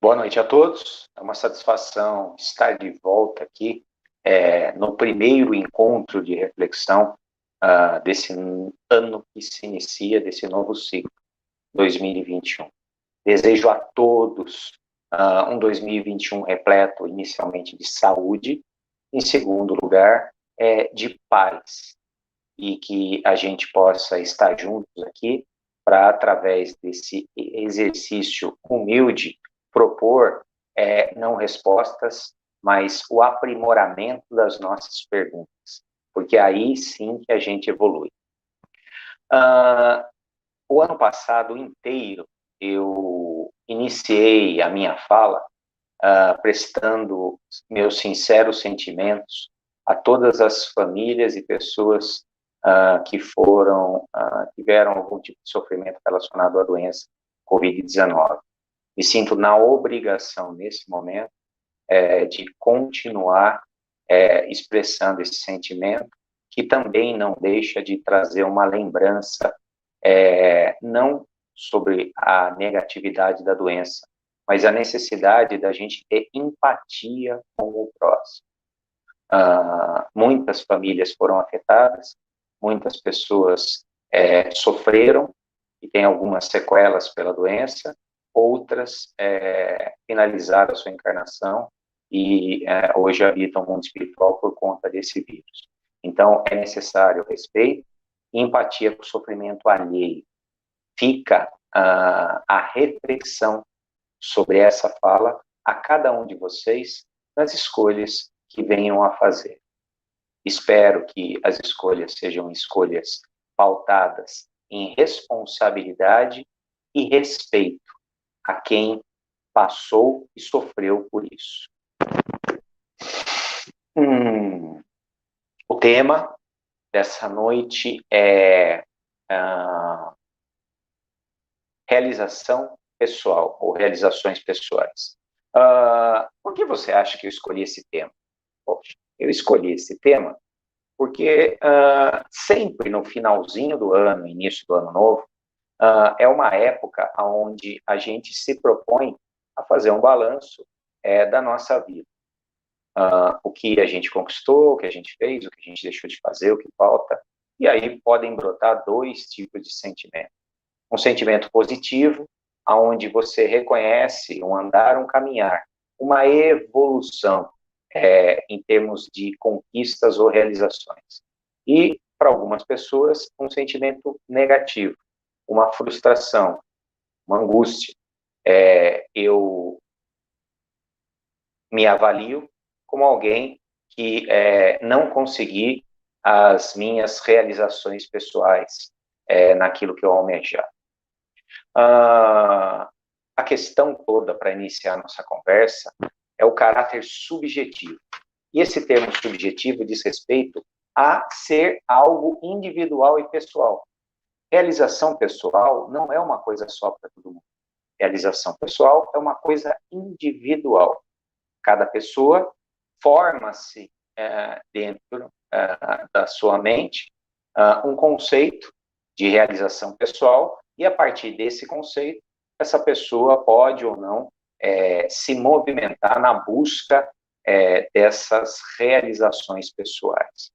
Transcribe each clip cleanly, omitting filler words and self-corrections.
Boa noite a todos. É uma satisfação estar de volta aqui no primeiro encontro de reflexão desse ano que se inicia, desse novo ciclo, 2021. Desejo a todos um 2021 repleto, inicialmente, de saúde, em segundo lugar, de paz, e que a gente possa estar juntos aqui para, através desse exercício humilde, propor não respostas, mas o aprimoramento das nossas perguntas, porque aí sim que a gente evolui. O ano passado inteiro, eu iniciei a minha fala prestando meus sinceros sentimentos a todas as famílias e pessoas que tiveram algum tipo de sofrimento relacionado à doença Covid-19. Me sinto na obrigação, nesse momento, de continuar expressando esse sentimento, que também não deixa de trazer uma lembrança, não sobre a negatividade da doença, mas a necessidade da gente ter empatia com o próximo. Muitas famílias foram afetadas, muitas pessoas sofreram e têm algumas sequelas pela doença, outras finalizaram a sua encarnação e hoje habitam o mundo espiritual por conta desse vírus. Então, é necessário respeito e empatia com o sofrimento alheio. Fica a reflexão sobre essa fala a cada um de vocês nas escolhas que venham a fazer. Espero que as escolhas sejam escolhas pautadas em responsabilidade e respeito a quem passou e sofreu por isso. O tema dessa noite é realização pessoal, ou realizações pessoais. Por que você acha que eu escolhi esse tema? Poxa, eu escolhi esse tema porque sempre no finalzinho do ano, início do ano novo, é uma época onde a gente se propõe a fazer um balanço da nossa vida. O que a gente conquistou, o que a gente fez, o que a gente deixou de fazer, o que falta. E aí podem brotar dois tipos de sentimento. Um sentimento positivo, onde você reconhece um andar, um caminhar, uma evolução em termos de conquistas ou realizações. E, para algumas pessoas, um sentimento negativo, uma frustração, uma angústia. Eu me avalio como alguém que não consegui as minhas realizações pessoais naquilo que eu almejava. A questão toda, para iniciar nossa conversa, é o caráter subjetivo. E esse termo subjetivo diz respeito a ser algo individual e pessoal. Realização pessoal não é uma coisa só para todo mundo. Realização pessoal é uma coisa individual. Cada pessoa forma-se dentro da sua mente um conceito de realização pessoal, e a partir desse conceito, essa pessoa pode ou não se movimentar na busca dessas realizações pessoais.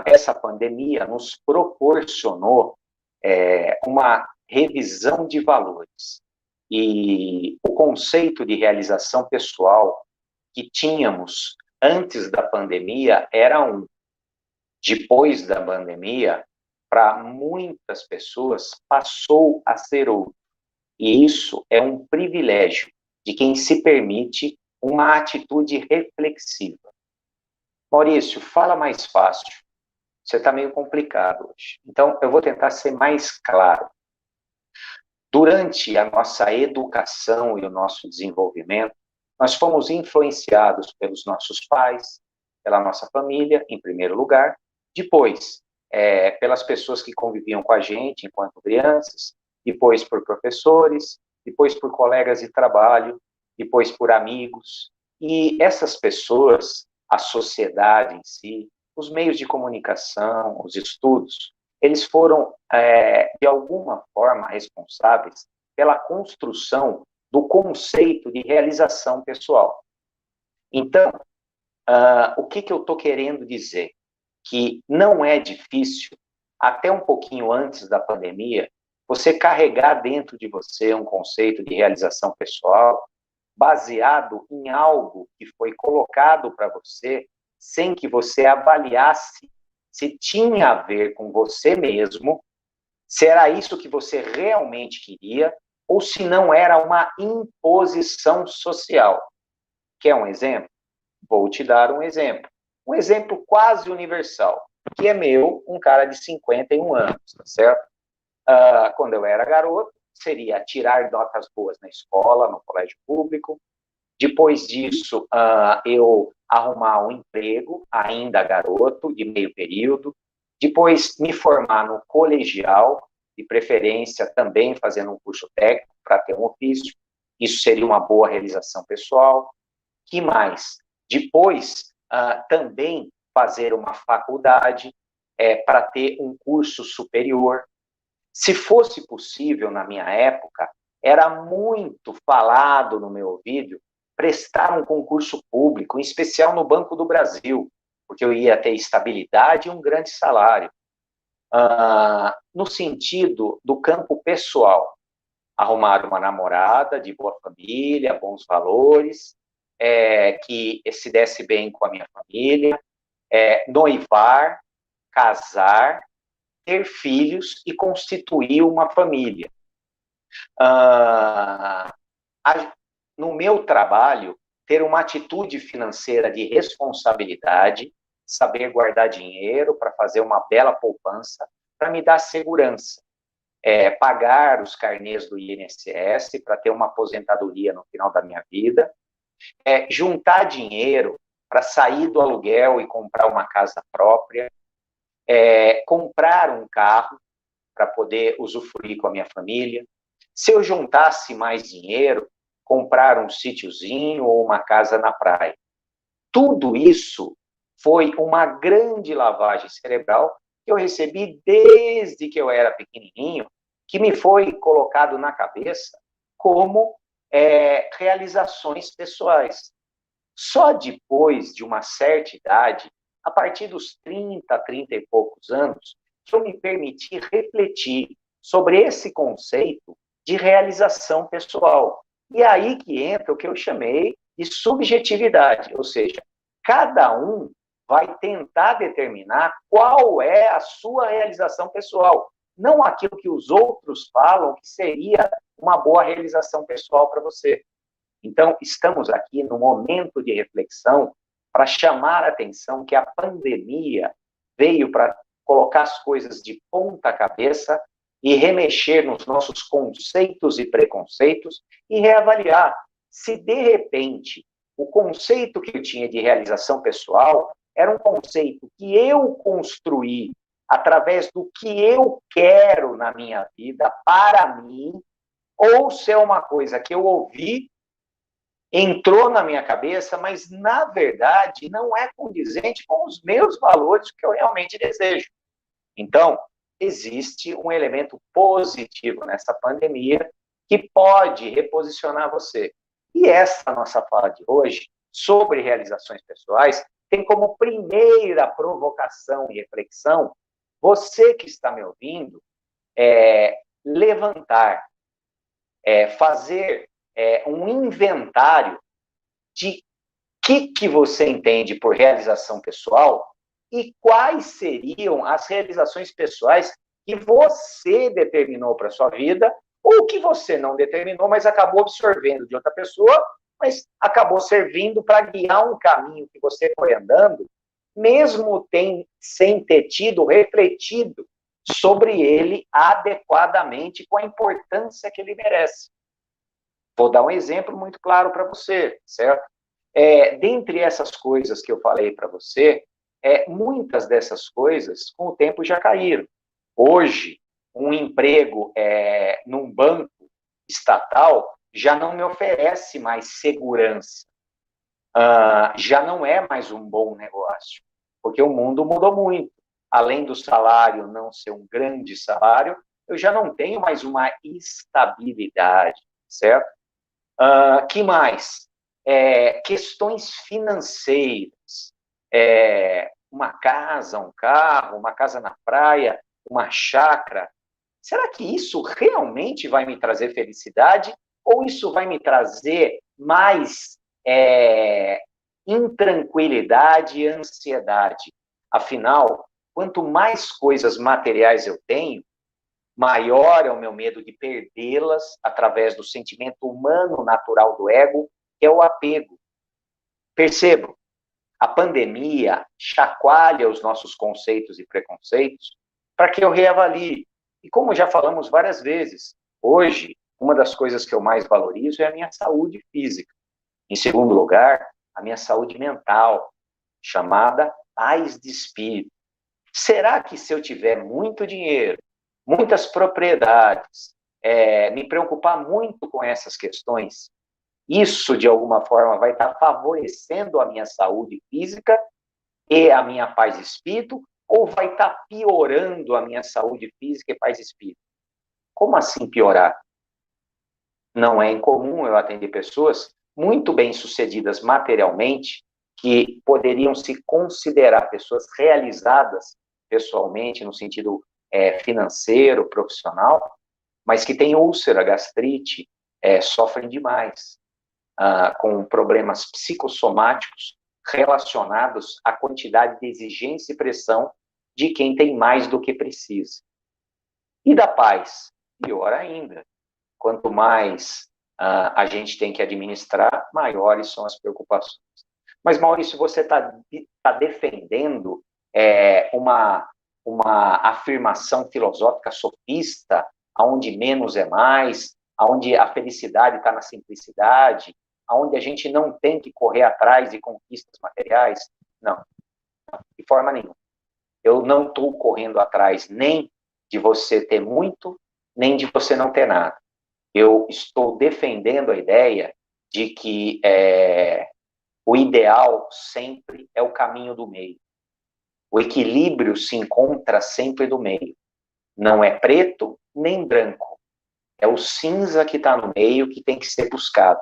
Essa pandemia nos proporcionou uma revisão de valores, e o conceito de realização pessoal que tínhamos antes da pandemia era um. Depois da pandemia, para muitas pessoas, passou a ser outro. E isso é um privilégio de quem se permite uma atitude reflexiva. Maurício, fala mais fácil. Você está meio complicado hoje. Então, eu vou tentar ser mais claro. Durante a nossa educação e o nosso desenvolvimento, nós fomos influenciados pelos nossos pais, pela nossa família, em primeiro lugar, depois, pelas pessoas que conviviam com a gente enquanto crianças, depois por professores, depois por colegas de trabalho, depois por amigos. E essas pessoas, a sociedade em si, os meios de comunicação, os estudos, eles foram, de alguma forma, responsáveis pela construção do conceito de realização pessoal. Então, o que eu estou querendo dizer? Que não é difícil, até um pouquinho antes da pandemia, você carregar dentro de você um conceito de realização pessoal baseado em algo que foi colocado para você sem que você avaliasse se tinha a ver com você mesmo, se era isso que você realmente queria, ou se não era uma imposição social. Quer um exemplo? Vou te dar um exemplo. Um exemplo quase universal, que é meu, um cara de 51 anos, tá certo? Quando eu era garoto, seria tirar notas boas na escola, no colégio público. Depois disso, eu arrumar um emprego, ainda garoto, de meio período. Depois, me formar no colegial, de preferência também fazendo um curso técnico para ter um ofício. Isso seria uma boa realização pessoal. Que mais? Depois, também fazer uma faculdade para ter um curso superior. Se fosse possível, na minha época, era muito falado no meu ouvido prestar um concurso público, em especial no Banco do Brasil, porque eu ia ter estabilidade e um grande salário. No sentido do campo pessoal, arrumar uma namorada de boa família, bons valores, que se desse bem com a minha família, noivar, casar, ter filhos e constituir uma família. No meu trabalho, ter uma atitude financeira de responsabilidade, saber guardar dinheiro para fazer uma bela poupança, para me dar segurança. Pagar os carnês do INSS para ter uma aposentadoria no final da minha vida, juntar dinheiro para sair do aluguel e comprar uma casa própria, comprar um carro para poder usufruir com a minha família. Se eu juntasse mais dinheiro, comprar um sítiozinho ou uma casa na praia. Tudo isso foi uma grande lavagem cerebral que eu recebi desde que eu era pequenininho, que me foi colocado na cabeça como realizações pessoais. Só depois de uma certa idade, a partir dos 30, 30 e poucos anos, que eu me permiti refletir sobre esse conceito de realização pessoal. E é aí que entra o que eu chamei de subjetividade, ou seja, cada um vai tentar determinar qual é a sua realização pessoal, não aquilo que os outros falam que seria uma boa realização pessoal para você. Então, estamos aqui no momento de reflexão para chamar a atenção que a pandemia veio para colocar as coisas de ponta cabeça e remexer nos nossos conceitos e preconceitos e reavaliar se, de repente, o conceito que eu tinha de realização pessoal era um conceito que eu construí através do que eu quero na minha vida, para mim, ou se é uma coisa que eu ouvi, entrou na minha cabeça, mas, na verdade, não é condizente com os meus valores que eu realmente desejo. Então, existe um elemento positivo nessa pandemia que pode reposicionar você. E essa nossa fala de hoje, sobre realizações pessoais, tem como primeira provocação e reflexão, você que está me ouvindo, levantar, fazer um inventário de que você entende por realização pessoal e quais seriam as realizações pessoais que você determinou para a sua vida ou que você não determinou, mas acabou absorvendo de outra pessoa, mas acabou servindo para guiar um caminho que você foi andando, mesmo sem ter tido refletido sobre ele adequadamente com a importância que ele merece. Vou dar um exemplo muito claro para você, certo? Dentre essas coisas que eu falei para você, muitas dessas coisas, com o tempo, já caíram. Hoje, um emprego num banco estatal já não me oferece mais segurança. Já não é mais um bom negócio, porque o mundo mudou muito. Além do salário não ser um grande salário, eu já não tenho mais uma estabilidade, certo? Que mais? Questões financeiras. Uma casa, um carro, uma casa na praia, uma chácara. Será que isso realmente vai me trazer felicidade? Ou isso vai me trazer mais intranquilidade e ansiedade? Afinal, quanto mais coisas materiais eu tenho, maior é o meu medo de perdê-las através do sentimento humano natural do ego, que é o apego. Percebam, a pandemia chacoalha os nossos conceitos e preconceitos para que eu reavalie. E como já falamos várias vezes, hoje, uma das coisas que eu mais valorizo é a minha saúde física. Em segundo lugar, a minha saúde mental, chamada paz de espírito. Será que se eu tiver muito dinheiro, muitas propriedades, me preocupar muito com essas questões, isso, de alguma forma, vai estar favorecendo a minha saúde física e a minha paz de espírito, ou vai estar piorando a minha saúde física e paz de espírito? Como assim piorar? Não é incomum eu atender pessoas muito bem-sucedidas materialmente, que poderiam se considerar pessoas realizadas pessoalmente, no sentido financeiro, profissional, mas que têm úlcera, gastrite, sofrem demais com problemas psicossomáticos relacionados à quantidade de exigência e pressão de quem tem mais do que precisa. E da paz? Pior ainda. Quanto mais a gente tem que administrar, maiores são as preocupações. Mas, Maurício, você está defendendo uma afirmação filosófica sofista, onde menos é mais, onde a felicidade está na simplicidade, onde a gente não tem que correr atrás de conquistas materiais? Não, de forma nenhuma. Eu não estou correndo atrás nem de você ter muito, nem de você não ter nada. Eu estou defendendo a ideia de que o ideal sempre é o caminho do meio. O equilíbrio se encontra sempre do meio. Não é preto nem branco. É o cinza que está no meio que tem que ser buscado.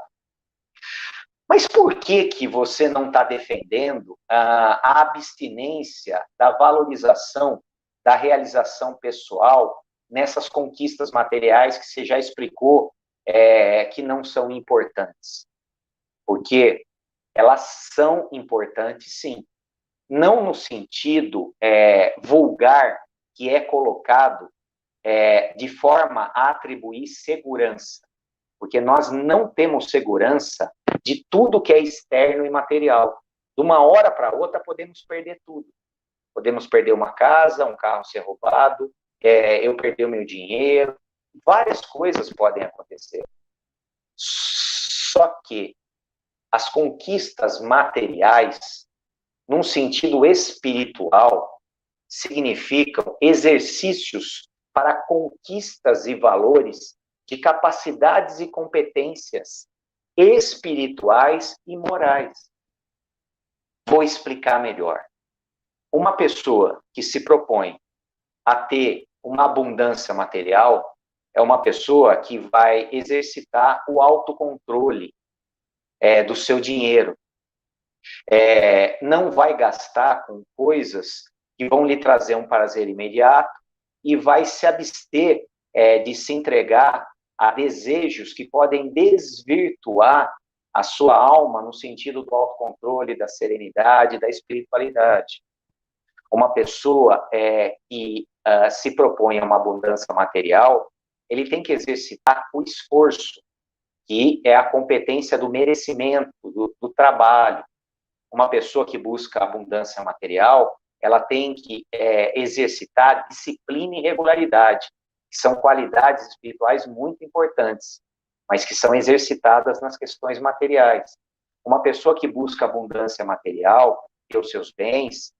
Mas por que você não está defendendo a abstinência da valorização da realização pessoal nessas conquistas materiais que você já explicou que não são importantes? Porque elas são importantes, sim. Não no sentido vulgar que é colocado de forma a atribuir segurança. Porque nós não temos segurança de tudo que é externo e material. De uma hora para outra, podemos perder tudo. Podemos perder uma casa, um carro ser roubado, eu perder o meu dinheiro. Várias coisas podem acontecer. Só que as conquistas materiais, num sentido espiritual, significam exercícios para conquistas e valores de capacidades e competências espirituais e morais. Vou explicar melhor. Uma pessoa que se propõe a ter uma abundância material é uma pessoa que vai exercitar o autocontrole do seu dinheiro. Não vai gastar com coisas que vão lhe trazer um prazer imediato e vai se abster de se entregar a desejos que podem desvirtuar a sua alma no sentido do autocontrole, da serenidade, da espiritualidade. Uma pessoa que se propõe a uma abundância material, ele tem que exercitar o esforço, que é a competência do merecimento, do trabalho. Uma pessoa que busca abundância material, ela tem que exercitar disciplina e regularidade, que são qualidades espirituais muito importantes, mas que são exercitadas nas questões materiais. Uma pessoa que busca abundância material, ter os seus bens,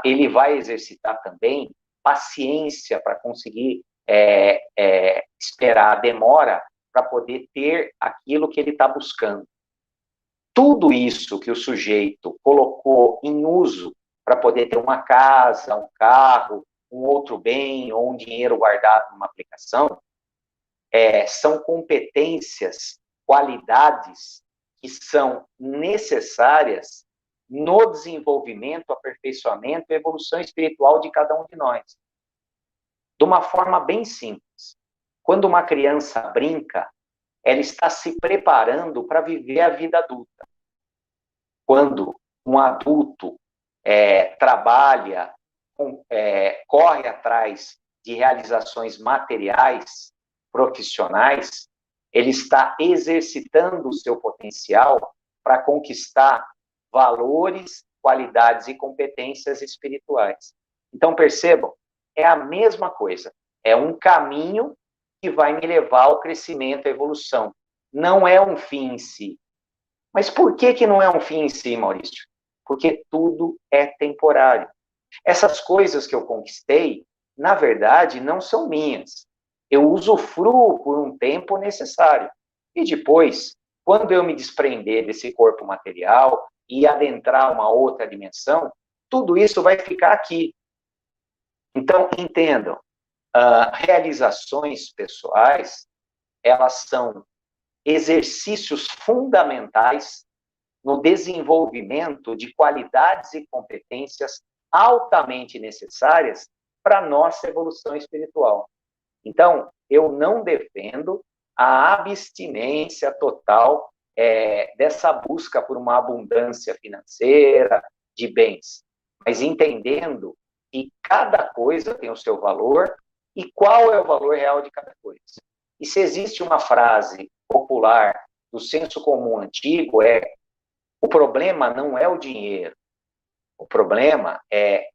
ele vai exercitar também paciência para conseguir esperar a demora para poder ter aquilo que ele está buscando. Tudo isso que o sujeito colocou em uso para poder ter uma casa, um carro, um outro bem ou um dinheiro guardado numa aplicação, são competências qualidades que são necessárias no desenvolvimento, aperfeiçoamento e evolução espiritual de cada um de nós. De uma forma bem simples. Quando uma criança brinca, ela está se preparando para viver a vida adulta. Quando um adulto trabalha, corre atrás de realizações materiais, profissionais, ele está exercitando o seu potencial para conquistar valores, qualidades e competências espirituais. Então, percebam, é a mesma coisa. É um caminho que vai me levar ao crescimento, à evolução. Não é um fim em si. Mas por que não é um fim em si, Maurício? Porque tudo é temporário. Essas coisas que eu conquistei, na verdade, não são minhas. Eu usufruo por um tempo necessário. E depois, quando eu me desprender desse corpo material e adentrar uma outra dimensão, tudo isso vai ficar aqui. Então, entendam, realizações pessoais, elas são exercícios fundamentais no desenvolvimento de qualidades e competências altamente necessárias para a nossa evolução espiritual. Então, eu não defendo a abstinência total dessa busca por uma abundância financeira, de bens, mas entendendo que cada coisa tem o seu valor e qual é o valor real de cada coisa. E se existe uma frase popular do senso comum antigo, o problema não é o dinheiro, o problema é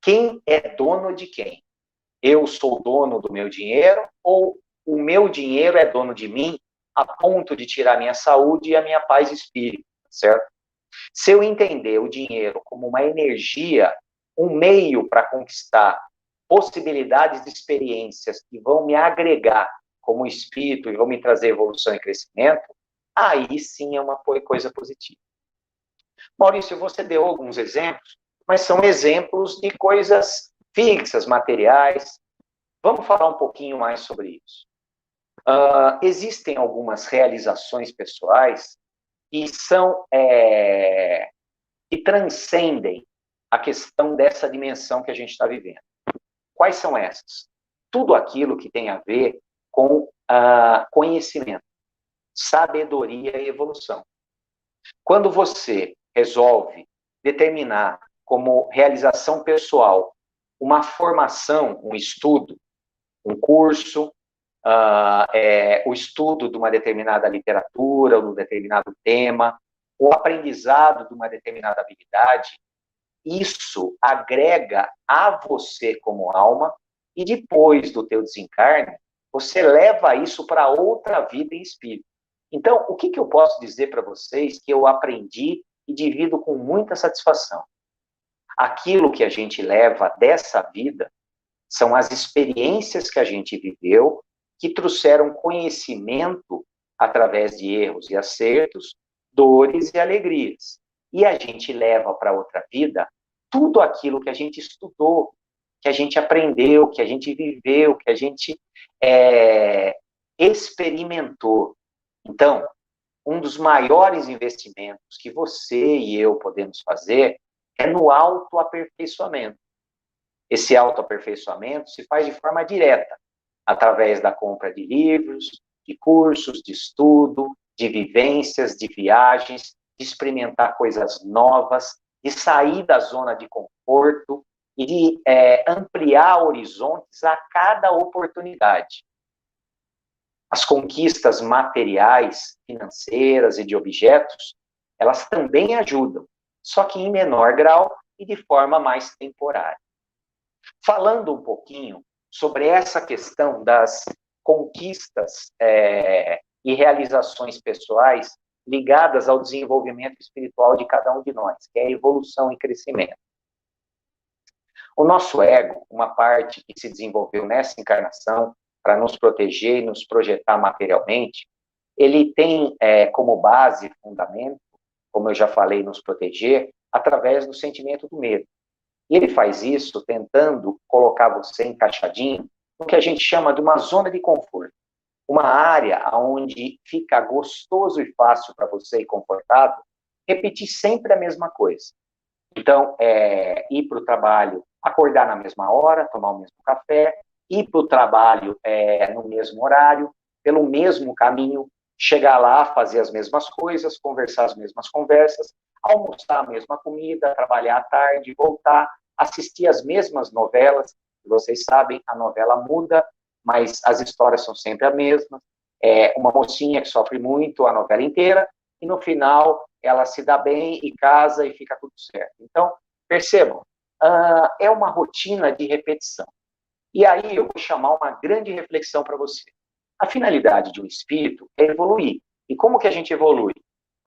quem é dono de quem. Eu sou dono do meu dinheiro ou o meu dinheiro é dono de mim a ponto de tirar minha saúde e a minha paz de espírito, certo? Se eu entender o dinheiro como uma energia, um meio para conquistar possibilidades de experiências que vão me agregar como espírito e vão me trazer evolução e crescimento, aí sim é uma coisa positiva. Maurício, você deu alguns exemplos, mas são exemplos de coisas fixas, materiais. Vamos falar um pouquinho mais sobre isso. Existem algumas realizações pessoais que que transcendem a questão dessa dimensão que a gente está vivendo. Quais são essas? Tudo aquilo que tem a ver com conhecimento, sabedoria e evolução. Quando você resolve determinar como realização pessoal uma formação, um estudo, um curso, o estudo de uma determinada literatura, ou de um determinado tema, o aprendizado de uma determinada habilidade, isso agrega a você como alma e depois do teu desencarne, você leva isso para outra vida em espírito. Então, o que eu posso dizer para vocês que eu aprendi e divido com muita satisfação? Aquilo que a gente leva dessa vida são as experiências que a gente viveu que trouxeram conhecimento através de erros e acertos, dores e alegrias. E a gente leva para outra vida tudo aquilo que a gente estudou, que a gente aprendeu, que a gente viveu, que a gente experimentou. Então, um dos maiores investimentos que você e eu podemos fazer é no autoaperfeiçoamento. Esse autoaperfeiçoamento se faz de forma direta, através da compra de livros, de cursos, de estudo, de vivências, de viagens, de experimentar coisas novas, de sair da zona de conforto e de ampliar horizontes a cada oportunidade. As conquistas materiais, financeiras e de objetos, elas também ajudam, só que em menor grau e de forma mais temporária. Falando um pouquinho sobre essa questão das conquistas e realizações pessoais ligadas ao desenvolvimento espiritual de cada um de nós, que é a evolução e crescimento. O nosso ego, uma parte que se desenvolveu nessa encarnação para nos proteger e nos projetar materialmente, ele tem como base, fundamento, como eu já falei, nos proteger através do sentimento do medo. E ele faz isso tentando colocar você encaixadinho no que a gente chama de uma zona de conforto. uma área onde fica gostoso e fácil para você e confortável, repetir sempre a mesma coisa. Então, ir para o trabalho, acordar na mesma hora, tomar o mesmo café, ir para o trabalho no mesmo horário, pelo mesmo caminho, chegar lá, fazer as mesmas coisas, conversar as mesmas conversas, almoçar a mesma comida, trabalhar à tarde, voltar, assistir as mesmas novelas. Vocês sabem, a novela muda, mas as histórias são sempre as mesmas. Uma mocinha que sofre muito a novela inteira, e no final ela se dá bem e casa e fica tudo certo. Então, percebam, é uma rotina de repetição. E aí eu vou chamar uma grande reflexão para você. A finalidade de um espírito é evoluir. E como que a gente evolui?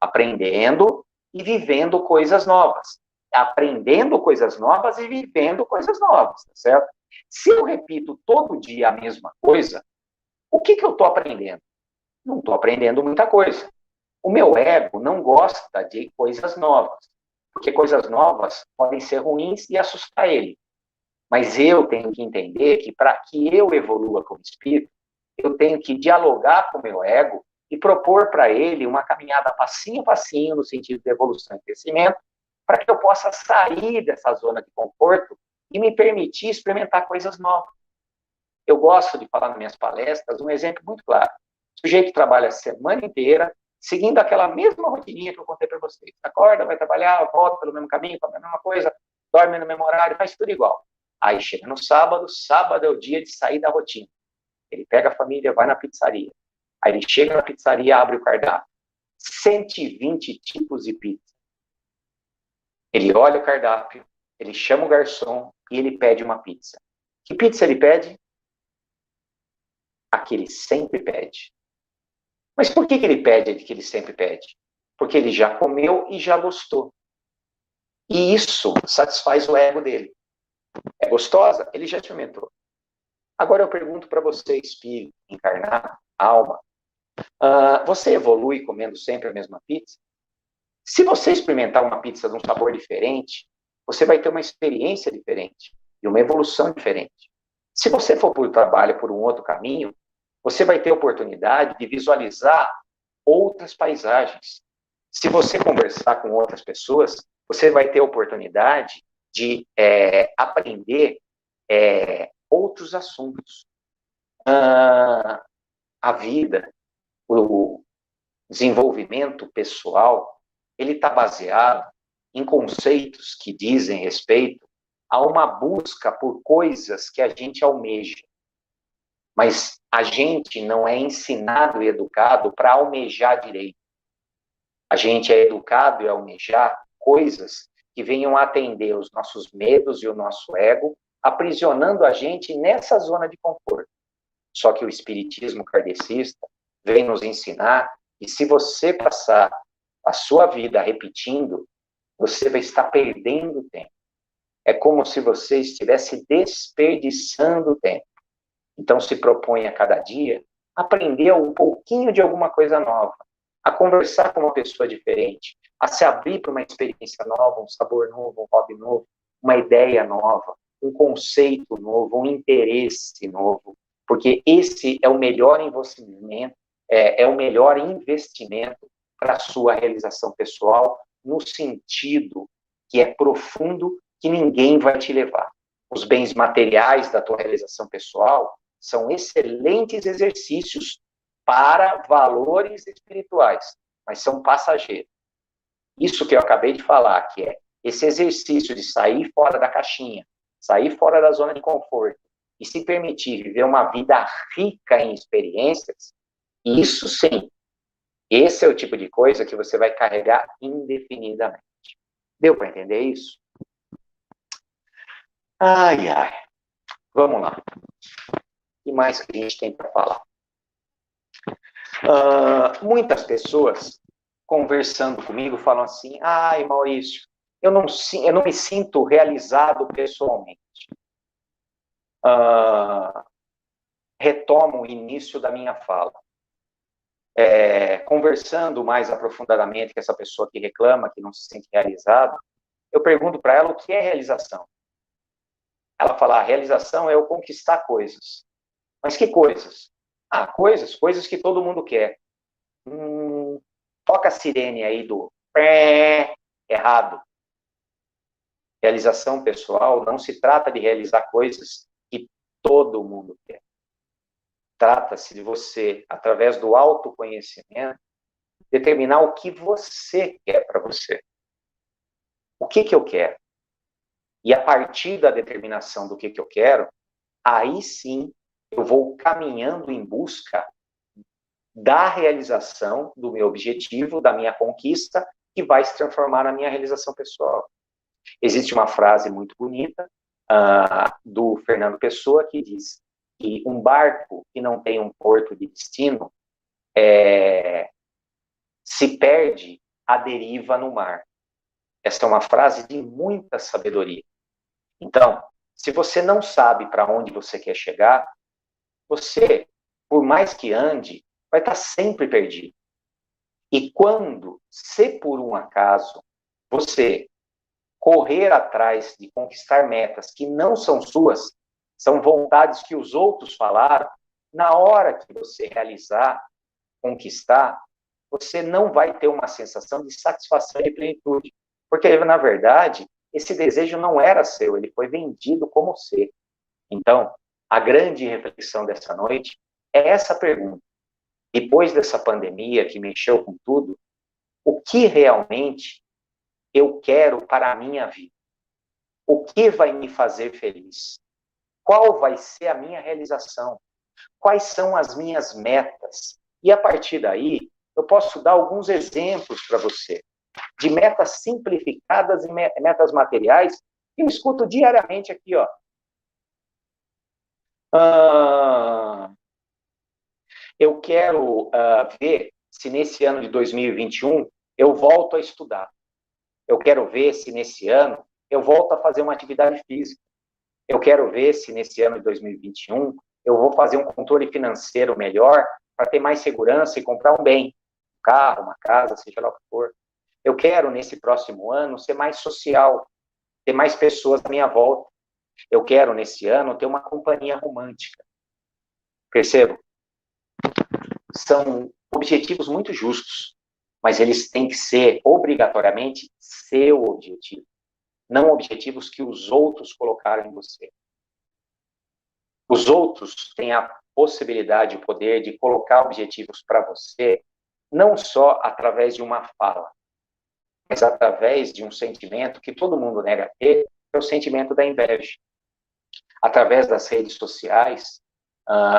Aprendendo e vivendo coisas novas. Aprendendo coisas novas e vivendo coisas novas, tá certo? Se eu repito todo dia a mesma coisa, o que eu estou aprendendo? Não estou aprendendo muita coisa. O meu ego não gosta de coisas novas, porque coisas novas podem ser ruins e assustar ele. Mas eu tenho que entender que para que eu evolua como espírito, eu tenho que dialogar com o meu ego e propor para ele uma caminhada passinho a passinho no sentido de evolução e crescimento, para que eu possa sair dessa zona de conforto e me permitir experimentar coisas novas. Eu gosto de falar nas minhas palestras um exemplo muito claro. O sujeito trabalha a semana inteira, seguindo aquela mesma rotininha que eu contei para vocês. Acorda, vai trabalhar, volta pelo mesmo caminho, faz a mesma coisa, dorme no mesmo horário, faz tudo igual. Aí chega no sábado, sábado é o dia de sair da rotina. Ele pega a família, vai na pizzaria. Aí ele chega na pizzaria, abre o cardápio. 120 tipos de pizza. Ele olha o cardápio, ele chama o garçom e ele pede uma pizza. Que pizza ele pede? A que ele sempre pede. Mas por que ele pede a que ele sempre pede? Porque ele já comeu e já gostou. E isso satisfaz o ego dele. É gostosa? Ele já experimentou. Agora eu pergunto para você, espírito, encarnado, alma, você evolui comendo sempre a mesma pizza? Se você experimentar uma pizza de um sabor diferente, você vai ter uma experiência diferente e uma evolução diferente. Se você for para o trabalho por um outro caminho, você vai ter a oportunidade de visualizar outras paisagens. Se você conversar com outras pessoas, você vai ter a oportunidade de aprender outros assuntos. A vida, o desenvolvimento pessoal, ele está baseado em conceitos que dizem respeito a uma busca por coisas que a gente almeja. Mas a gente não é ensinado e educado para almejar direito. A gente é educado e almejar coisas que venham atender os nossos medos e o nosso ego, aprisionando a gente nessa zona de conforto. Só que o espiritismo kardecista vem nos ensinar que se você passar a sua vida repetindo, você vai estar perdendo tempo. É como se você estivesse desperdiçando tempo. Então se propõe a cada dia aprender um pouquinho de alguma coisa nova, a conversar com uma pessoa diferente, a se abrir para uma experiência nova, um sabor novo, um hobby novo, uma ideia nova, um conceito novo, um interesse novo, porque esse é o melhor investimento, é o melhor investimento para a sua realização pessoal, no sentido que é profundo, que ninguém vai te levar. Os bens materiais da tua realização pessoal são excelentes exercícios para valores espirituais, mas são passageiros. Isso que eu acabei de falar, que é esse exercício de sair fora da caixinha, sair fora da zona de conforto e se permitir viver uma vida rica em experiências, isso sim, esse é o tipo de coisa que você vai carregar indefinidamente. Deu para entender isso? Ai, ai. Vamos lá. O que mais que a gente tem para falar? Muitas pessoas conversando comigo falam assim: ai, Maurício, eu não me sinto realizado pessoalmente. Retomo o início da minha fala. Conversando mais aprofundadamente com essa pessoa que reclama, que não se sente realizada, eu pergunto para ela o que é realização. Ela fala: a realização é eu conquistar coisas. Mas que coisas? Coisas que todo mundo quer. Toca a sirene aí do pé, errado. Realização pessoal não se trata de realizar coisas que todo mundo quer. Trata-se de você, através do autoconhecimento, determinar o que você quer para você. O que eu quero? E a partir da determinação do que eu quero, aí sim eu vou caminhando em busca da realização do meu objetivo, da minha conquista, que vai se transformar na minha realização pessoal. Existe uma frase muito bonita do Fernando Pessoa que diz que um barco que não tem um porto de destino se perde à deriva no mar. Essa é uma frase de muita sabedoria. Então, se você não sabe para onde você quer chegar, você, por mais que ande, vai estar sempre perdido. E quando, se por um acaso, você correr atrás de conquistar metas que não são suas, são vontades que os outros falaram, na hora que você realizar, conquistar, você não vai ter uma sensação de satisfação e plenitude. Porque, na verdade, esse desejo não era seu, ele foi vendido como ser. Então, a grande reflexão dessa noite é essa pergunta. Depois dessa pandemia que mexeu com tudo, o que realmente eu quero para a minha vida? O que vai me fazer feliz? Qual vai ser a minha realização? Quais são as minhas metas? E a partir daí, eu posso dar alguns exemplos para você de metas simplificadas e metas materiais que eu escuto diariamente aqui, ó. Eu quero ver se nesse ano de 2021 eu volto a estudar. Eu quero ver se nesse ano eu volto a fazer uma atividade física. Eu quero ver se nesse ano de 2021 eu vou fazer um controle financeiro melhor para ter mais segurança e comprar um bem, um carro, uma casa, seja lá o que for. Eu quero, nesse próximo ano, ser mais social, ter mais pessoas à minha volta. Eu quero, nesse ano, ter uma companhia romântica. Percebo? São objetivos muito justos, mas eles têm que ser, obrigatoriamente, seu objetivo, não objetivos que os outros colocaram em você. Os outros têm a possibilidade, o poder de colocar objetivos para você, não só através de uma fala, mas através de um sentimento que todo mundo nega ter, que é o sentimento da inveja. Através das redes sociais,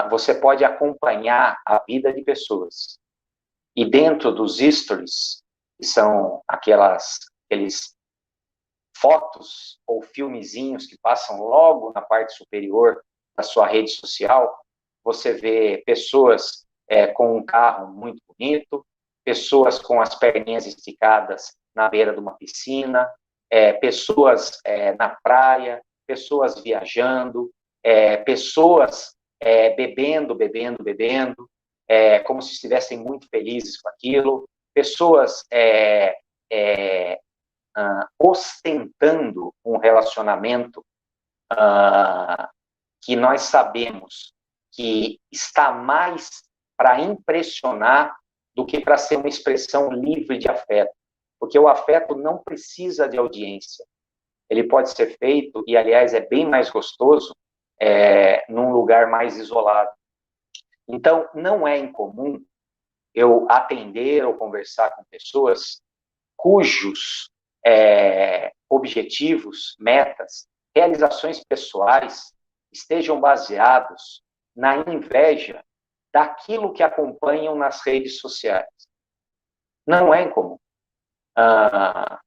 você pode acompanhar a vida de pessoas. E dentro dos stories, que são aqueles fotos ou filmezinhos que passam logo na parte superior da sua rede social, você vê pessoas com um carro muito bonito, pessoas com as perninhas esticadas na beira de uma piscina, pessoas na praia, pessoas viajando, pessoas bebendo, como se estivessem muito felizes com aquilo, pessoas ostentando um relacionamento que nós sabemos que está mais para impressionar do que para ser uma expressão livre de afeto. Porque o afeto não precisa de audiência. Ele pode ser feito, e aliás é bem mais gostoso, num lugar mais isolado. Então, não é incomum eu atender ou conversar com pessoas cujos objetivos, metas, realizações pessoais estejam baseados na inveja daquilo que acompanham nas redes sociais. Não é incomum.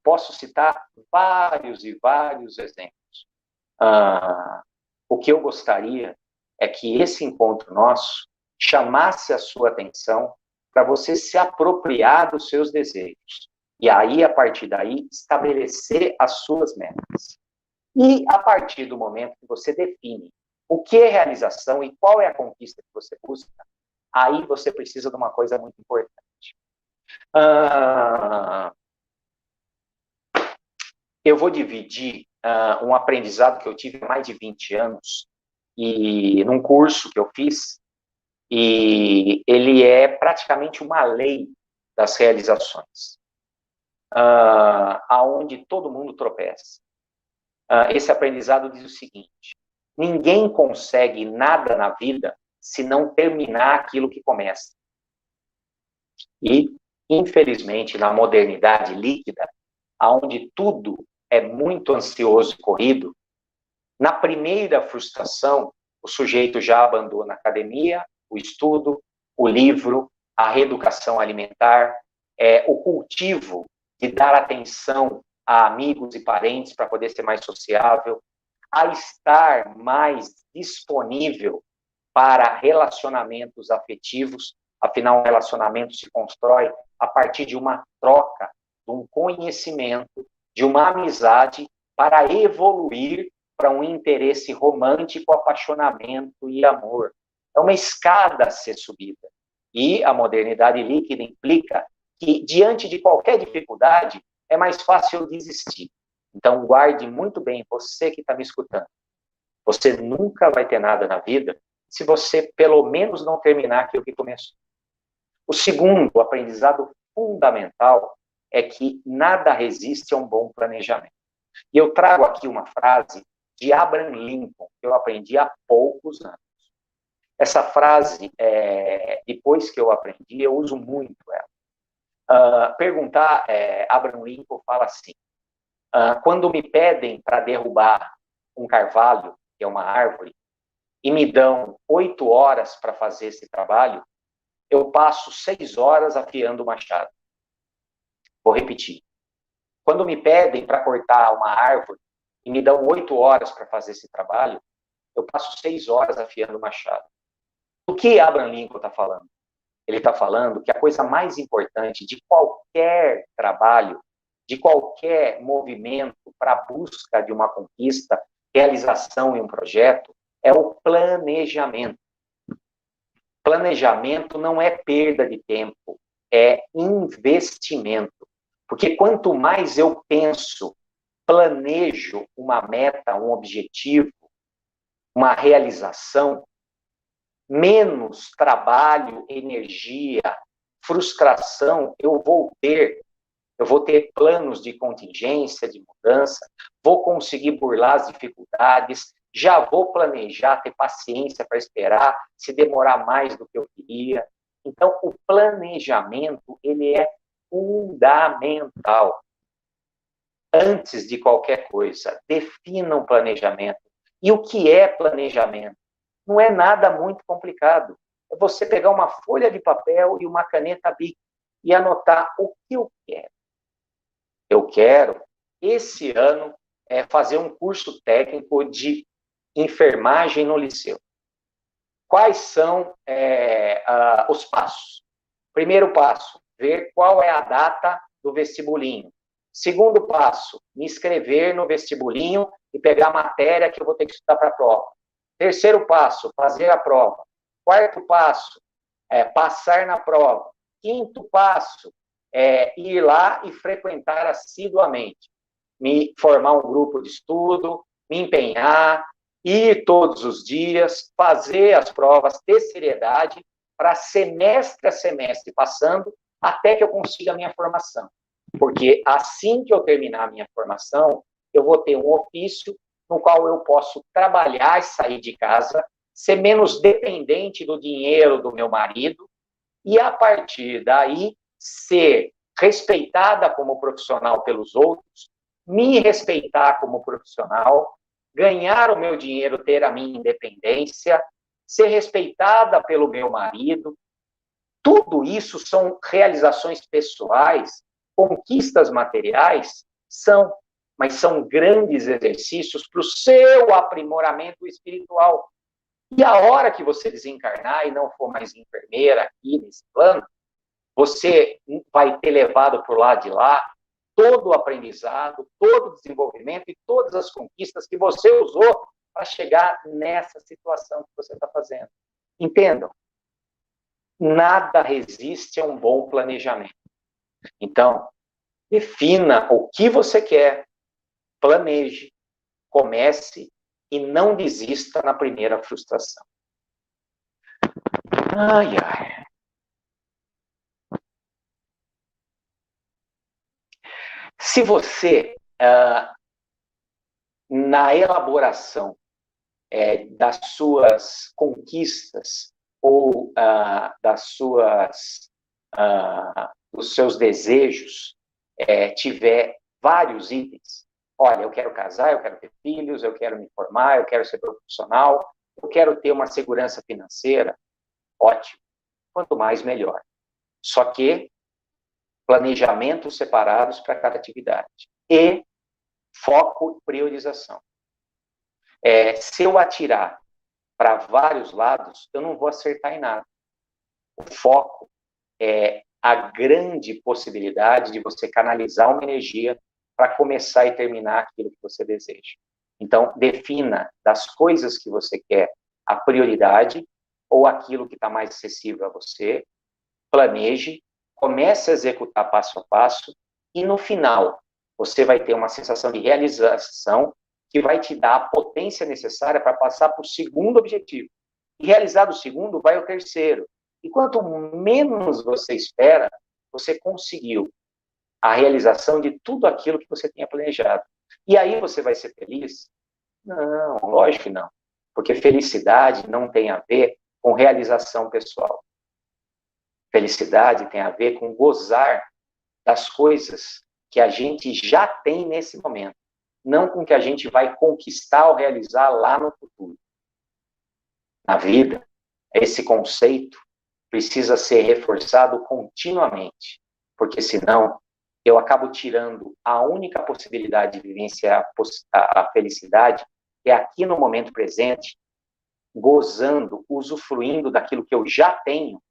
Posso citar vários e vários exemplos. O que eu gostaria é que esse encontro nosso chamasse a sua atenção para você se apropriar dos seus desejos. E aí, a partir daí, estabelecer as suas metas. E a partir do momento que você define o que é realização e qual é a conquista que você busca, aí você precisa de uma coisa muito importante. Eu vou dividir um aprendizado que eu tive há mais de 20 anos e num curso que eu fiz, E ele é praticamente uma lei das realizações, aonde todo mundo tropeça. Esse aprendizado diz o seguinte: ninguém consegue nada na vida se não terminar aquilo que começa. E, infelizmente, na modernidade líquida, onde tudo é muito ansioso e corrido, na primeira frustração, o sujeito já abandona a academia, o estudo, o livro, a reeducação alimentar, o cultivo de dar atenção a amigos e parentes para poder ser mais sociável, a estar mais disponível para relacionamentos afetivos. Afinal, um relacionamento se constrói a partir de uma troca, de um conhecimento, de uma amizade, para evoluir para um interesse romântico, apaixonamento e amor. É uma escada a ser subida. E a modernidade líquida implica que, diante de qualquer dificuldade, é mais fácil desistir. Então, guarde muito bem, você que está me escutando. Você nunca vai ter nada na vida se você, pelo menos, não terminar aquilo que começou. O segundo, o aprendizado fundamental, é que nada resiste a um bom planejamento. E eu trago aqui uma frase de Abraham Lincoln, que eu aprendi há poucos anos. Essa frase, depois que eu aprendi, eu uso muito ela. Abraham Lincoln fala assim: quando me pedem para derrubar um carvalho, que é uma árvore, e me dão 8 horas para fazer esse trabalho, eu passo 6 horas afiando o machado. Vou repetir. Quando me pedem para cortar uma árvore e me dão 8 horas para fazer esse trabalho, eu passo 6 horas afiando o machado. O que Abraham Lincoln está falando? Ele está falando que a coisa mais importante de qualquer trabalho, de qualquer movimento para a busca de uma conquista, realização em um projeto, é o planejamento. Planejamento não é perda de tempo, é investimento. Porque quanto mais eu penso, planejo uma meta, um objetivo, uma realização, menos trabalho, energia, frustração eu vou ter. Eu vou ter planos de contingência, de mudança, vou conseguir burlar as dificuldades, já vou planejar, ter paciência para esperar, se demorar mais do que eu queria. Então, o planejamento, ele é fundamental. Antes de qualquer coisa, defina um planejamento. E o que é planejamento? Não é nada muito complicado. É você pegar uma folha de papel e uma caneta Bic e anotar o que eu quero. Eu quero, esse ano, fazer um curso técnico de enfermagem no liceu. Quais são os passos? Primeiro passo, ver qual é a data do vestibulinho. Segundo passo, me inscrever no vestibulinho e pegar a matéria que eu vou ter que estudar para a prova. Terceiro passo, fazer a prova. Quarto passo, passar na prova. Quinto passo, ir lá e frequentar assiduamente. Me formar um grupo de estudo, me empenhar, ir todos os dias, fazer as provas, ter seriedade, para semestre a semestre passando, até que eu consiga a minha formação. Porque assim que eu terminar a minha formação, eu vou ter um ofício no qual eu posso trabalhar e sair de casa, ser menos dependente do dinheiro do meu marido, e a partir daí ser respeitada como profissional pelos outros, me respeitar como profissional, ganhar o meu dinheiro, ter a minha independência, ser respeitada pelo meu marido. Tudo isso são realizações pessoais, conquistas materiais, mas são grandes exercícios para o seu aprimoramento espiritual. E a hora que você desencarnar e não for mais enfermeira aqui nesse plano, você vai ter levado por lá de lá todo o aprendizado, todo o desenvolvimento e todas as conquistas que você usou para chegar nessa situação que você está fazendo. Entendam, nada resiste a um bom planejamento. Então, defina o que você quer, planeje, comece e não desista na primeira frustração. Ai, ai. Se você, na elaboração das suas conquistas ou dos seus desejos, tiver vários itens. Olha, eu quero casar, eu quero ter filhos, eu quero me formar, eu quero ser profissional, eu quero ter uma segurança financeira. Ótimo. Quanto mais, melhor. Só que planejamentos separados para cada atividade. E foco e priorização. Se eu atirar para vários lados, eu não vou acertar em nada. O foco é a grande possibilidade de você canalizar uma energia para começar e terminar aquilo que você deseja. Então, defina das coisas que você quer a prioridade ou aquilo que está mais acessível a você, planeje, comece a executar passo a passo e, no final, você vai ter uma sensação de realização que vai te dar a potência necessária para passar para o segundo objetivo. E realizado o segundo, vai o terceiro. E quanto menos você espera, você conseguiu a realização de tudo aquilo que você tinha planejado. E aí você vai ser feliz? Não, lógico que não. Porque felicidade não tem a ver com realização pessoal. Felicidade tem a ver com gozar das coisas que a gente já tem nesse momento, não com o que a gente vai conquistar ou realizar lá no futuro. Na vida, esse conceito precisa ser reforçado continuamente, porque senão eu acabo tirando a única possibilidade de vivenciar a felicidade, que é aqui no momento presente, gozando, usufruindo daquilo que eu já tenho,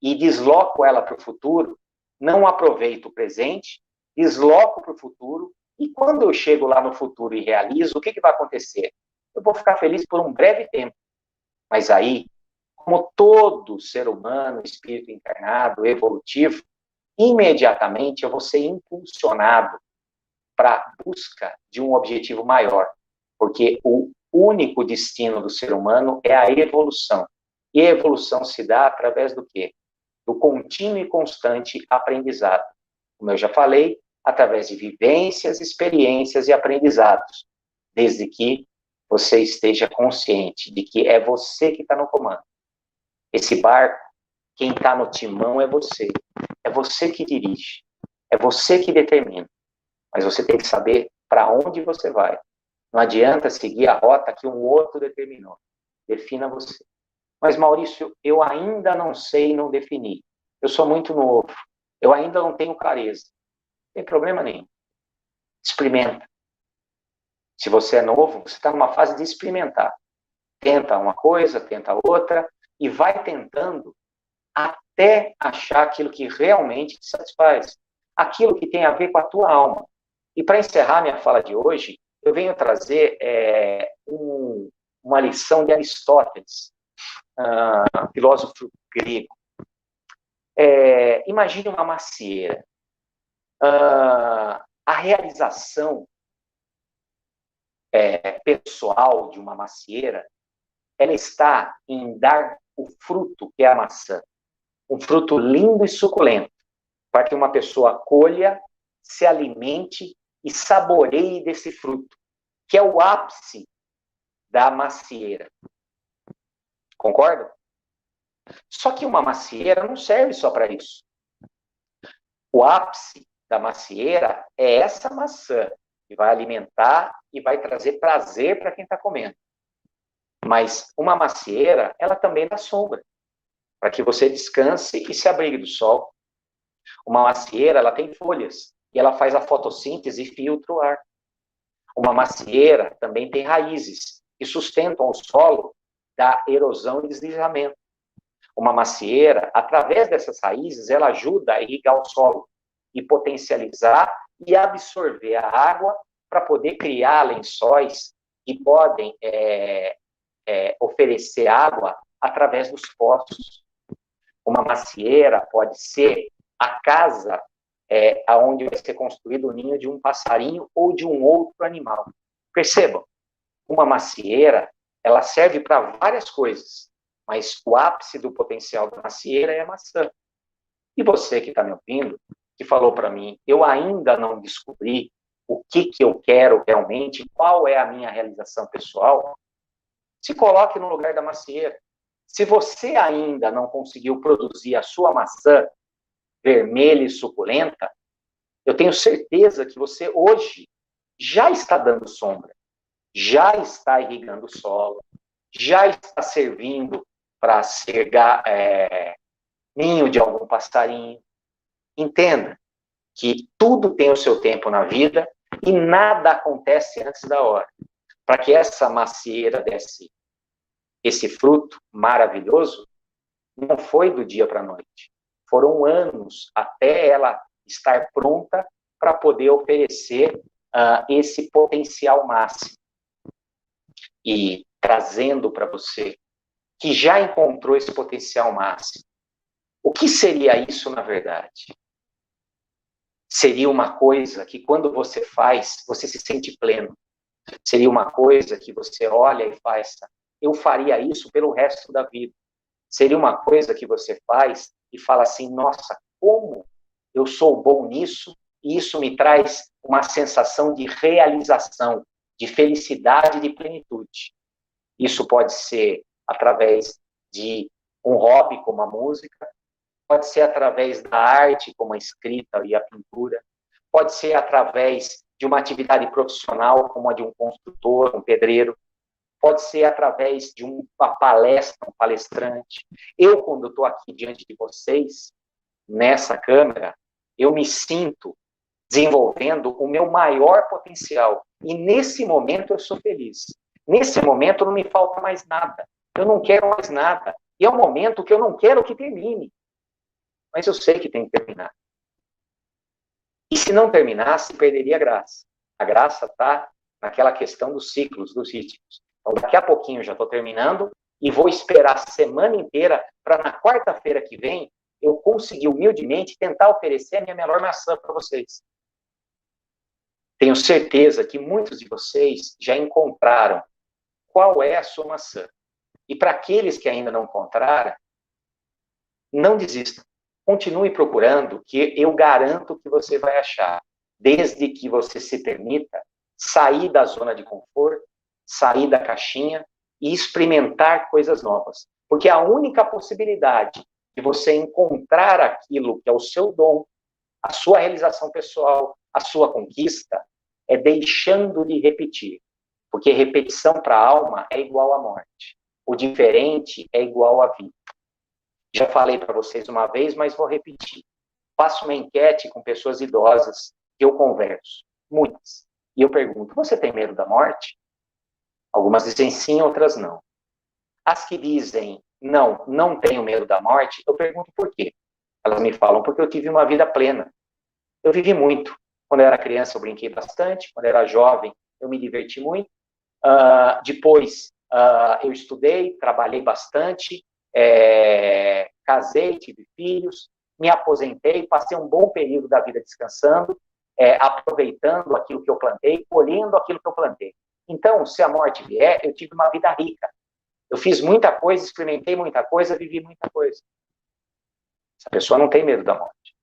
e desloco ela para o futuro, não aproveito o presente, desloco para o futuro, e quando eu chego lá no futuro e realizo, o que vai acontecer? Eu vou ficar feliz por um breve tempo, mas aí, como todo ser humano, espírito encarnado, evolutivo, imediatamente eu vou ser impulsionado para a busca de um objetivo maior, porque o único destino do ser humano é a evolução. E a evolução se dá através do quê? Do contínuo e constante aprendizado. Como eu já falei, através de vivências, experiências e aprendizados, desde que você esteja consciente de que é você que está no comando. Esse barco, quem está no timão é você. É você que dirige. É você que determina. Mas você tem que saber para onde você vai. Não adianta seguir a rota que um outro determinou. Defina você. Mas, Maurício, eu ainda não sei, não defini. Eu sou muito novo. Eu ainda não tenho clareza. Não tem problema nenhum. Experimenta. Se você é novo, você está numa fase de experimentar. Tenta uma coisa, tenta outra, e vai tentando até achar aquilo que realmente te satisfaz. Aquilo que tem a ver com a tua alma. E para encerrar minha fala de hoje, eu venho trazer uma lição de Aristóteles, filósofo grego. Imagine uma macieira. A realização pessoal de uma macieira, ela está em dar o fruto, que é a maçã. Um fruto lindo e suculento, para que uma pessoa colha, se alimente e saboreie desse fruto, que é o ápice da macieira. Concorda? Só que uma macieira não serve só para isso. O ápice da macieira é essa maçã, que vai alimentar e vai trazer prazer para quem está comendo. Mas uma macieira, ela também dá sombra, para que você descanse e se abrigue do sol. Uma macieira, ela tem folhas, e ela faz a fotossíntese e filtra o ar. Uma macieira também tem raízes, que sustentam o solo da erosão e deslizamento. Uma macieira, através dessas raízes, ela ajuda a irrigar o solo e potencializar e absorver a água para poder criar lençóis que podem oferecer água através dos poços. Uma macieira pode ser a casa aonde vai ser construído o ninho de um passarinho ou de um outro animal. Percebam, uma macieira, ela serve para várias coisas, mas o ápice do potencial da macieira é a maçã. E você que está me ouvindo, que falou para mim, eu ainda não descobri o que eu quero realmente, qual é a minha realização pessoal, se coloque no lugar da macieira. Se você ainda não conseguiu produzir a sua maçã vermelha e suculenta, eu tenho certeza que você hoje já está dando sombra, já está irrigando o solo, já está servindo para ser ninho de algum passarinho. Entenda que tudo tem o seu tempo na vida e nada acontece antes da hora. Para que essa macieira desse esse fruto maravilhoso, não foi do dia para a noite. Foram anos até ela estar pronta para poder oferecer esse potencial máximo. E trazendo para você, que já encontrou esse potencial máximo, o que seria isso na verdade? Seria uma coisa que quando você faz, você se sente pleno. Seria uma coisa que você olha e faz, eu faria isso pelo resto da vida. Seria uma coisa que você faz e fala assim, nossa, como eu sou bom nisso, e isso me traz uma sensação de realização, de felicidade, de plenitude. Isso pode ser através de um hobby como a música, pode ser através da arte como a escrita e a pintura, pode ser através de uma atividade profissional como a de um construtor, um pedreiro, pode ser através de uma palestra, um palestrante. Eu, quando estou aqui diante de vocês, nessa câmera, eu me sinto desenvolvendo o meu maior potencial. E nesse momento eu sou feliz. Nesse momento não me falta mais nada. Eu não quero mais nada. E é um momento que eu não quero que termine. Mas eu sei que tem que terminar. E se não terminasse, perderia a graça. A graça está naquela questão dos ciclos, dos ritmos. Então, daqui a pouquinho eu já estou terminando e vou esperar a semana inteira para na quarta-feira que vem eu conseguir humildemente tentar oferecer a minha melhor maçã para vocês. Tenho certeza que muitos de vocês já encontraram qual é a sua maçã. E para aqueles que ainda não encontraram, não desistam. Continue procurando, que eu garanto que você vai achar. Desde que você se permita sair da zona de conforto, sair da caixinha e experimentar coisas novas. Porque a única possibilidade de você encontrar aquilo que é o seu dom, a sua realização pessoal, a sua conquista, é deixando de repetir. Porque repetição para a alma é igual à morte. O diferente é igual à vida. Já falei para vocês uma vez, mas vou repetir. Faço uma enquete com pessoas idosas que eu converso, muitas. E eu pergunto, você tem medo da morte? Algumas dizem sim, outras não. As que dizem, não, não tenho medo da morte, eu pergunto por quê. Elas me falam, porque eu tive uma vida plena. Eu vivi muito. Quando eu era criança, eu brinquei bastante. Quando eu era jovem, eu me diverti muito. Depois, eu estudei, trabalhei bastante, casei, tive filhos, me aposentei, passei um bom período da vida descansando, aproveitando aquilo que eu plantei, colhendo aquilo que eu plantei. Então, se a morte vier, eu tive uma vida rica. Eu fiz muita coisa, experimentei muita coisa, vivi muita coisa. Essa pessoa não tem medo da morte.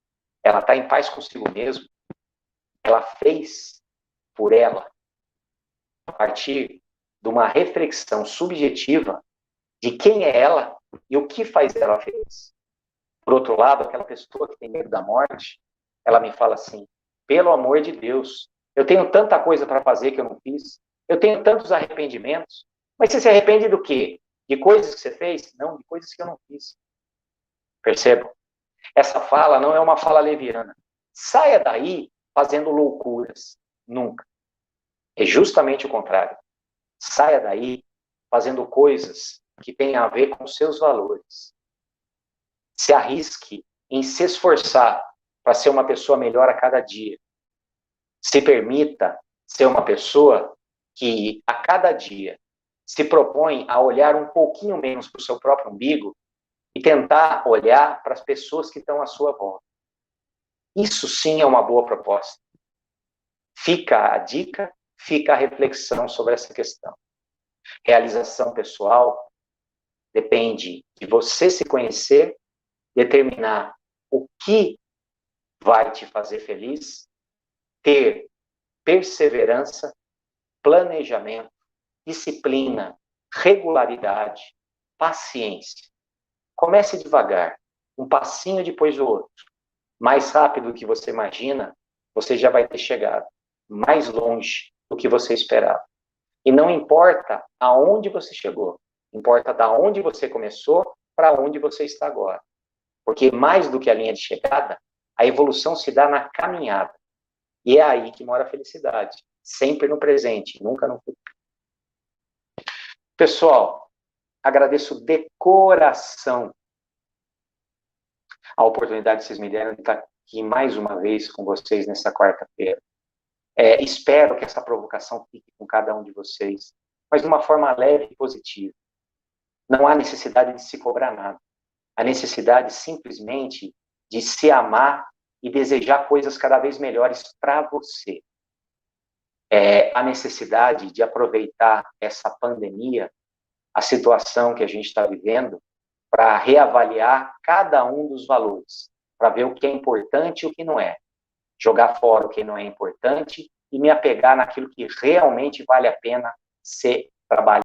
Ela está em paz consigo mesma. Ela fez por ela, a partir de uma reflexão subjetiva de quem é ela e o que faz ela feliz. Por outro lado, aquela pessoa que tem medo da morte, ela me fala assim, pelo amor de Deus, eu tenho tanta coisa para fazer que eu não fiz, eu tenho tantos arrependimentos, mas você se arrepende do quê? De coisas que você fez? Não, de coisas que eu não fiz. Percebam? Essa fala não é uma fala leviana. Saia daí fazendo loucuras. Nunca. É justamente o contrário. Saia daí fazendo coisas que têm a ver com seus valores. Se arrisque em se esforçar para ser uma pessoa melhor a cada dia. Se permita ser uma pessoa que, a cada dia, se propõe a olhar um pouquinho menos para o seu próprio umbigo e tentar olhar para as pessoas que estão à sua volta. Isso sim é uma boa proposta. Fica a dica, fica a reflexão sobre essa questão. Realização pessoal Depende de você se conhecer, determinar o que vai te fazer feliz, ter perseverança, planejamento, disciplina, regularidade, paciência. Comece devagar, um passinho depois do outro. Mais rápido do que você imagina, você já vai ter chegado mais longe do que você esperava. E não importa aonde você chegou, importa da onde você começou para onde você está agora. Porque mais do que a linha de chegada, a evolução se dá na caminhada. E é aí que mora a felicidade. Sempre no presente, nunca no futuro. Pessoal, agradeço de coração a oportunidade que vocês me deram de estar aqui mais uma vez com vocês nessa quarta-feira. Espero que essa provocação fique com cada um de vocês, mas de uma forma leve e positiva. Não há necessidade de se cobrar nada. A necessidade simplesmente de se amar e desejar coisas cada vez melhores para você. A necessidade de aproveitar essa pandemia, a situação que a gente está vivendo, para reavaliar cada um dos valores, para ver o que é importante e o que não é. Jogar fora o que não é importante e me apegar naquilo que realmente vale a pena ser trabalhado.